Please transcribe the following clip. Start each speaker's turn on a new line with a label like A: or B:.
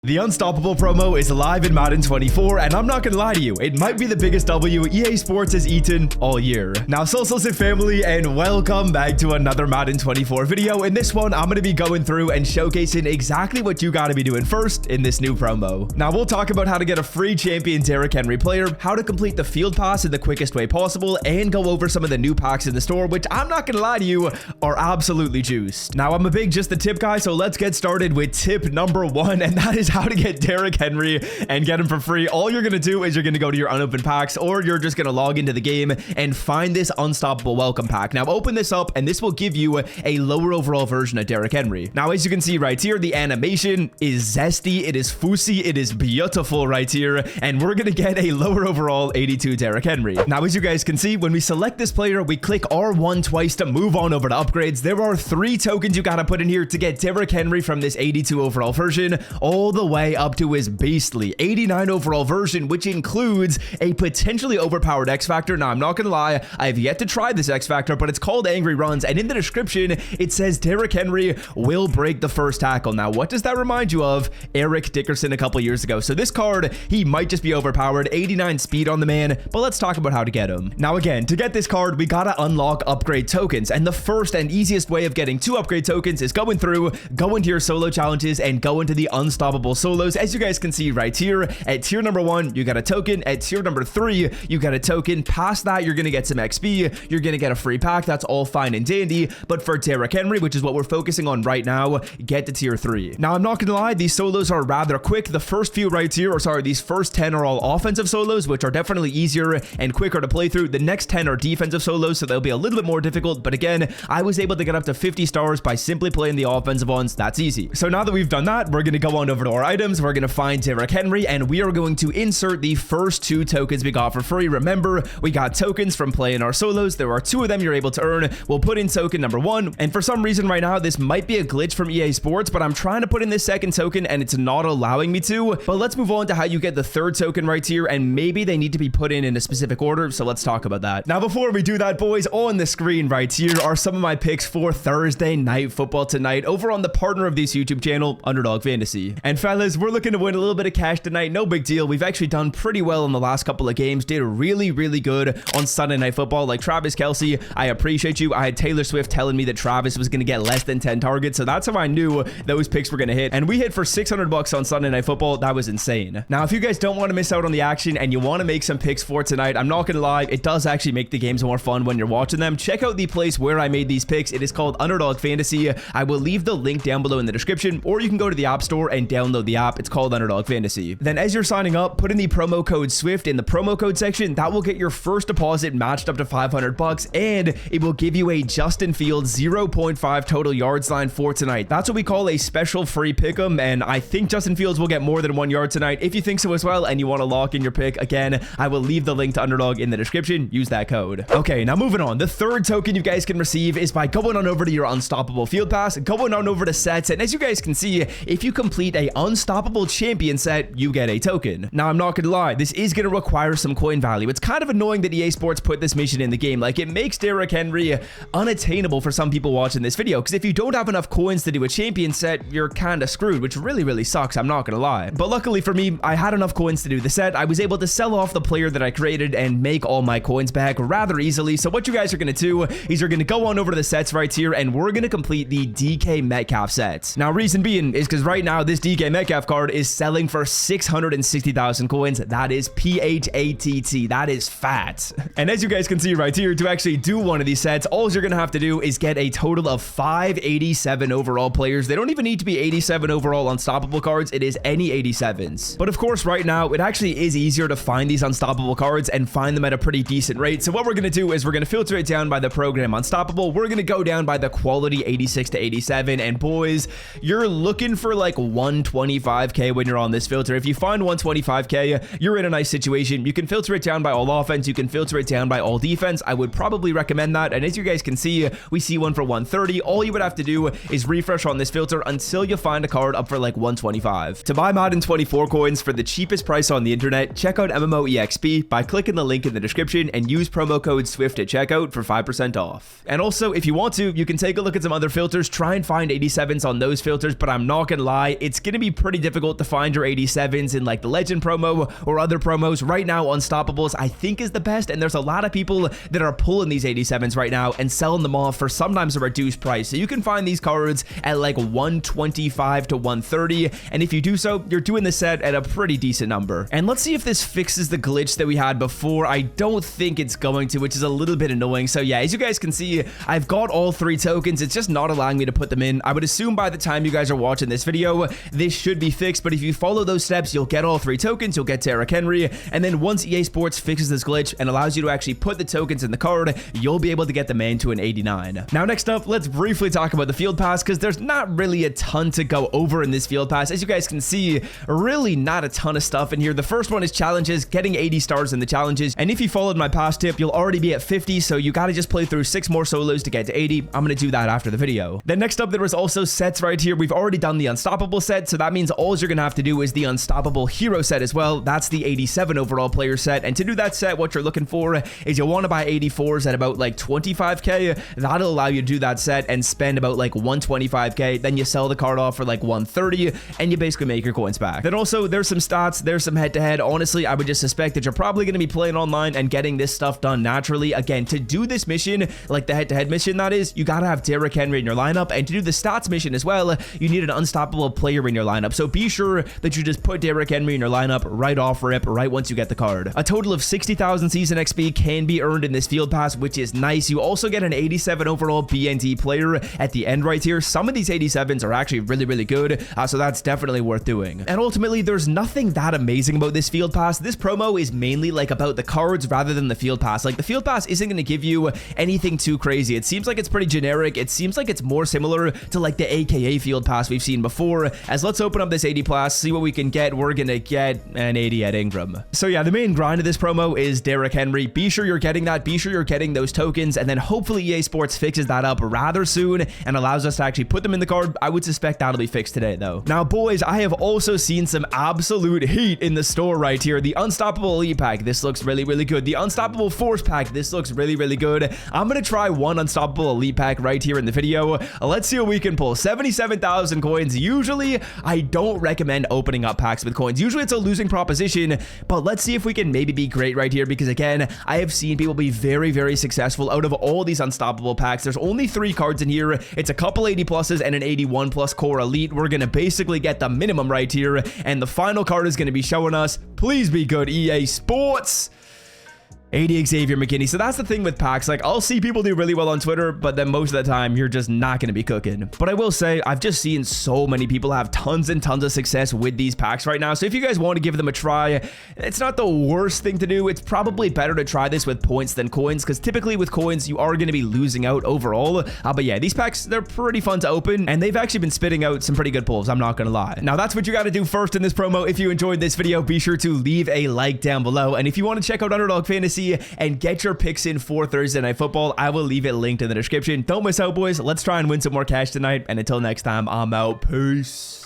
A: The Unstoppable promo is live in Madden 24, and I'm not gonna lie to you, it might be the biggest W EA Sports has eaten all year. Now, Solstice family, and welcome back to another Madden 24 video. In this one, I'm gonna be going through and showcasing exactly what you gotta be doing first in this new promo. Now, we'll talk about how to get a free champion Derrick Henry player, how to complete the field pass in the quickest way possible, and go over some of the new packs in the store, which I'm not gonna lie to you, are absolutely juiced. Now, I'm a big just the tip guy, so let's get started with tip number 1, and that is how to get Derrick Henry and get him for free. All you're gonna do is you're gonna go to your unopened packs, or you're just gonna log into the game and find this Unstoppable welcome pack. Now open this up, and this will give you a lower overall version of Derrick Henry. Now, as you can see right here, the animation is zesty, it is fousey, it is beautiful right here, and we're gonna get a lower overall 82 Derrick Henry. Now, as you guys can see, when we select this player, we click R1 twice to move on over to upgrades. There are 3 tokens you gotta put in here to get Derrick Henry from this 82 overall version all the way up to his beastly 89 overall version, which includes a potentially overpowered X Factor. Now, I'm not gonna lie, I have yet to try this X Factor, but it's called Angry Runs, and in the description, it says Derrick Henry will break the first tackle. Now, what does that remind you of? Eric Dickerson a couple years ago. So this card, he might just be overpowered, 89 speed on the man, but let's talk about how to get him. Now, again, to get this card, we gotta unlock upgrade tokens, and the first and easiest way of getting 2 upgrade tokens is going through, go into your solo challenges, and go into the Unstoppable solos. As you guys can see right here, at tier number 1, you got a token. At tier number 3, you got a token. Past that, you're gonna get some XP. You're gonna get a free pack. That's all fine and dandy. But for Derrick Henry, which is what we're focusing on right now, get to tier 3. Now, I'm not gonna lie, these solos are rather quick. The first few right here, or sorry, these first 10 are all offensive solos, which are definitely easier and quicker to play through. The next 10 are defensive solos, so they'll be a little bit more difficult. But again, I was able to get up to 50 stars by simply playing the offensive ones. That's easy. So now that we've done that, we're gonna go on over to our items. We're gonna find Derrick Henry, and we are going to insert the first 2 tokens we got for free. Remember, we got tokens from playing our solos. There are 2 of them you're able to earn. We'll put in token number 1, and for some reason right now, this might be a glitch from EA Sports, but I'm trying to put in this second token, and it's not allowing me to. But let's move on to how you get the 3rd token right here, and maybe they need to be put in a specific order, so let's talk about that. Now, before we do that, boys, on the screen right here are some of my picks for Thursday Night Football tonight over on the partner of this YouTube channel, Underdog Fantasy. And fellas, we're looking to win a little bit of cash tonight. No big deal. We've actually done pretty well in the last couple of games. Did really good on Sunday Night Football. Like Travis Kelce, I appreciate you. I had Taylor Swift telling me that Travis was going to get less than 10 targets, so that's how I knew those picks were going to hit. And we hit for 600 bucks on Sunday Night Football. That was insane. Now, if you guys don't want to miss out on the action and you want to make some picks for tonight, I'm not going to lie, it does actually make the games more fun when you're watching them. Check out the place where I made these picks. It is called Underdog Fantasy. I will leave the link down below in the description, or you can go to the App Store and download the app. It's called Underdog Fantasy. Then as you're signing up, put in the promo code SWIFT in the promo code section. That will get your first deposit matched up to 500 bucks, and it will give you a Justin Fields 0.5 total yards line for tonight. That's what we call a special free pick'em, and I think Justin Fields will get more than 1 yard tonight. If you think so as well and you want to lock in your pick, again, I will leave the link to Underdog in the description. Use that code. Okay, now moving on. The 3rd token you guys can receive is by going on over to your Unstoppable Field Pass, going on over to sets, and as you guys can see, if you complete a Unstoppable Champion set, you get a token. Now, I'm not gonna lie, this is gonna require some coin value. It's kind of annoying that EA Sports put this mission in the game. Like, it makes Derrick Henry unattainable for some people watching this video, because if you don't have enough coins to do a champion set, you're kind of screwed, which really sucks, I'm not gonna lie. But luckily for me, I had enough coins to do the set. I was able to sell off the player that I created and make all my coins back rather easily. So what you guys are gonna do is you're gonna go on over to the sets right here, and we're gonna complete the DK Metcalf sets. Now, reason being is because right now this DK Metcalf card is selling for 660,000 coins. That is PHATT. That is fat. And as you guys can see right here, to actually do one of these sets, all you're gonna have to do is get a total of 587 overall players. They don't even need to be 87 overall Unstoppable cards. It is any 87s. But of course, right now, it actually is easier to find these Unstoppable cards and find them at a pretty decent rate. So what we're gonna do is we're gonna filter it down by the program Unstoppable. We're gonna go down by the quality 86 to 87. And boys, you're looking for like 125k when you're on this filter. If you find 125k, you're in a nice situation. You can filter it down by all offense. You can filter it down by all defense. I would probably recommend that. And as you guys can see, we see one for 130. All you would have to do is refresh on this filter until you find a card up for like 125. To buy Madden 24 coins for the cheapest price on the internet, check out MMOEXP by clicking the link in the description and use promo code SWIFT at checkout for 5% off. And also, if you want to, you can take a look at some other filters, try and find 87s on those filters, but I'm not gonna lie, it's gonna be be pretty difficult to find your 87s in like the Legend promo or other promos. Right now, Unstoppables I think is the best, and there's a lot of people that are pulling these 87s right now and selling them off for sometimes a reduced price. So you can find these cards at like 125 to 130, and if you do so, you're doing the set at a pretty decent number. And let's see if this fixes the glitch that we had before. I don't think it's going to, which is a little bit annoying. So yeah, as you guys can see, I've got all 3 tokens. It's just not allowing me to put them in. I would assume by the time you guys are watching this video, this should be fixed, but if you follow those steps, you'll get all 3 tokens, you'll get Derrick Henry, and then once EA Sports fixes this glitch and allows you to actually put the tokens in the card, you'll be able to get the man to an 89. Now next up, let's briefly talk about the field pass, because there's not really a ton to go over in this field pass. As you guys can see, really not a ton of stuff in here. The first one is challenges, getting 80 stars in the challenges, and if you followed my past tip, you'll already be at 50, so you gotta just play through 6 more solos to get to 80. I'm gonna do that after the video. Then next up, there was also sets right here. We've already done the Unstoppable set, so that means all you're gonna have to do is the Unstoppable Hero set as well. That's the 87 overall player set, and to do that set, what you're looking for is you'll want to buy 84s at about like 25k. That'll allow you to do that set and spend about like 125k. Then you sell the card off for like 130, and you basically make your coins back. Then also, there's some stats, there's some head-to-head. Honestly, I would just suspect that you're probably going to be playing online and getting this stuff done naturally. Again, to do this mission, like the head-to-head mission that is, you gotta have Derrick Henry in your lineup, and to do the stats mission as well, you need an unstoppable player in your lineup. So be sure that you just put Derrick Henry in your lineup right off rip, right once you get the card. A total of 60,000 season XP can be earned in this field pass, which is nice. You also get an 87 overall BNT player at the end right here. Some of these 87s are actually really good, so that's definitely worth doing. And ultimately, there's nothing that amazing about this field pass. This promo is mainly like about the cards rather than the field pass. Like the field pass isn't going to give you anything too crazy. It seems like it's pretty generic. It seems like it's more similar to like the AKA field pass we've seen before. As let's open up this 80 plus, see what we can get. We're gonna get an 80 at Ingram. So yeah, the main grind of this promo is Derrick Henry. Be sure you're getting that. Be sure you're getting those tokens, and then hopefully EA Sports fixes that up rather soon and allows us to actually put them in the card. I would suspect that'll be fixed today though. Now boys, I have also seen some absolute heat in the store right here. The Unstoppable Elite Pack, this looks really good. The Unstoppable Force Pack, this looks really good. I'm gonna try one Unstoppable Elite Pack right here in the video. Let's see what we can pull. 77,000 coins. Usually I don't recommend opening up packs with coins. Usually it's a losing proposition, but let's see if we can maybe be great right here, because again, I have seen people be very successful out of all these Unstoppable packs. There's only 3 cards in here. It's a couple 80 pluses and an 81 plus core elite. We're gonna basically get the minimum right here, and the final card is gonna be showing us, please be good, EA Sports. 80 Xavier McKinney. So that's the thing with packs. Like, I'll see people do really well on Twitter, but then most of the time, you're just not going to be cooking. But I will say, I've just seen so many people have tons and tons of success with these packs right now. So if you guys want to give them a try, it's not the worst thing to do. It's probably better to try this with points than coins, because typically with coins, you are going to be losing out overall. But yeah, these packs, they're pretty fun to open, and they've actually been spitting out some pretty good pulls. I'm not going to lie. Now, that's what you got to do first in this promo. If you enjoyed this video, be sure to leave a like down below. And if you want to check out Underdog Fantasy and get your picks in for Thursday Night Football, I will leave it linked in the description. Don't miss out, boys. Let's try and win some more cash tonight. And until next time, I'm out. Peace.